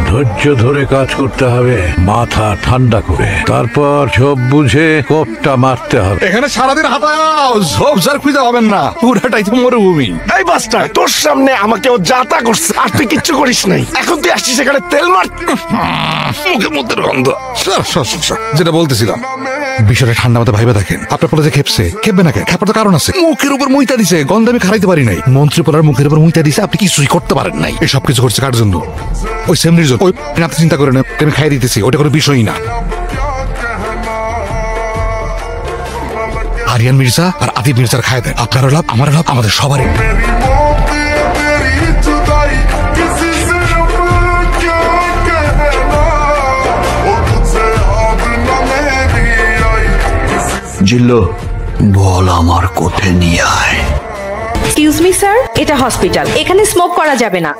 ধৈর্য ধরে কাজ করতে হবে, মাথা ঠান্ডা করে, তারপর সব বুঝে কোপটা মারতে হবে। এখানে সারাদিন হাতাও, ঝোপঝাড় খুঁজে পাবেন না, পুরাটাই তো মরুভূমি। এই বাস্টার, তোর সামনে আমাকে ও যাতা করছে আর তুই কিচ্ছু করিস নাই। এখন তুই আসছিস এখানে তেল মার, মুখে মধ্যে গন্ধ। যেটা বলতেছিলাম, বিষয়টা ঠান্ডা মাথা ভাইবা দেখেন। আপনার পোলা যে খেপবে না কেন? খেপার তো কারণ আছে। মুখের উপর মুইতা দিছে, গন্ধ আমি খারাইতে পারি নাই। মন্ত্রী পোলার মুখের উপর মুইতা দিছে, আপনি কিছুই করতে পারেন নাই। এই সব কিছু করছে কার জন্য? ওই সেমনির জন্য। ওই আপনি চিন্তা করেন, আমি খাই দিতেছি, ওটা কোনো বিষয়ই না। আরিয়ান মির্জা আর আদিব মির্জার খায় দেন। আপনারও লাভ, আমারও লাভ, আমাদের সবারই। জিল্লু, বল আমার কোঠে নিয়ে আয়। এক্সকিউজ মি স্যার, এটা হসপিটাল, এখানে স্মোক করা যাবে না।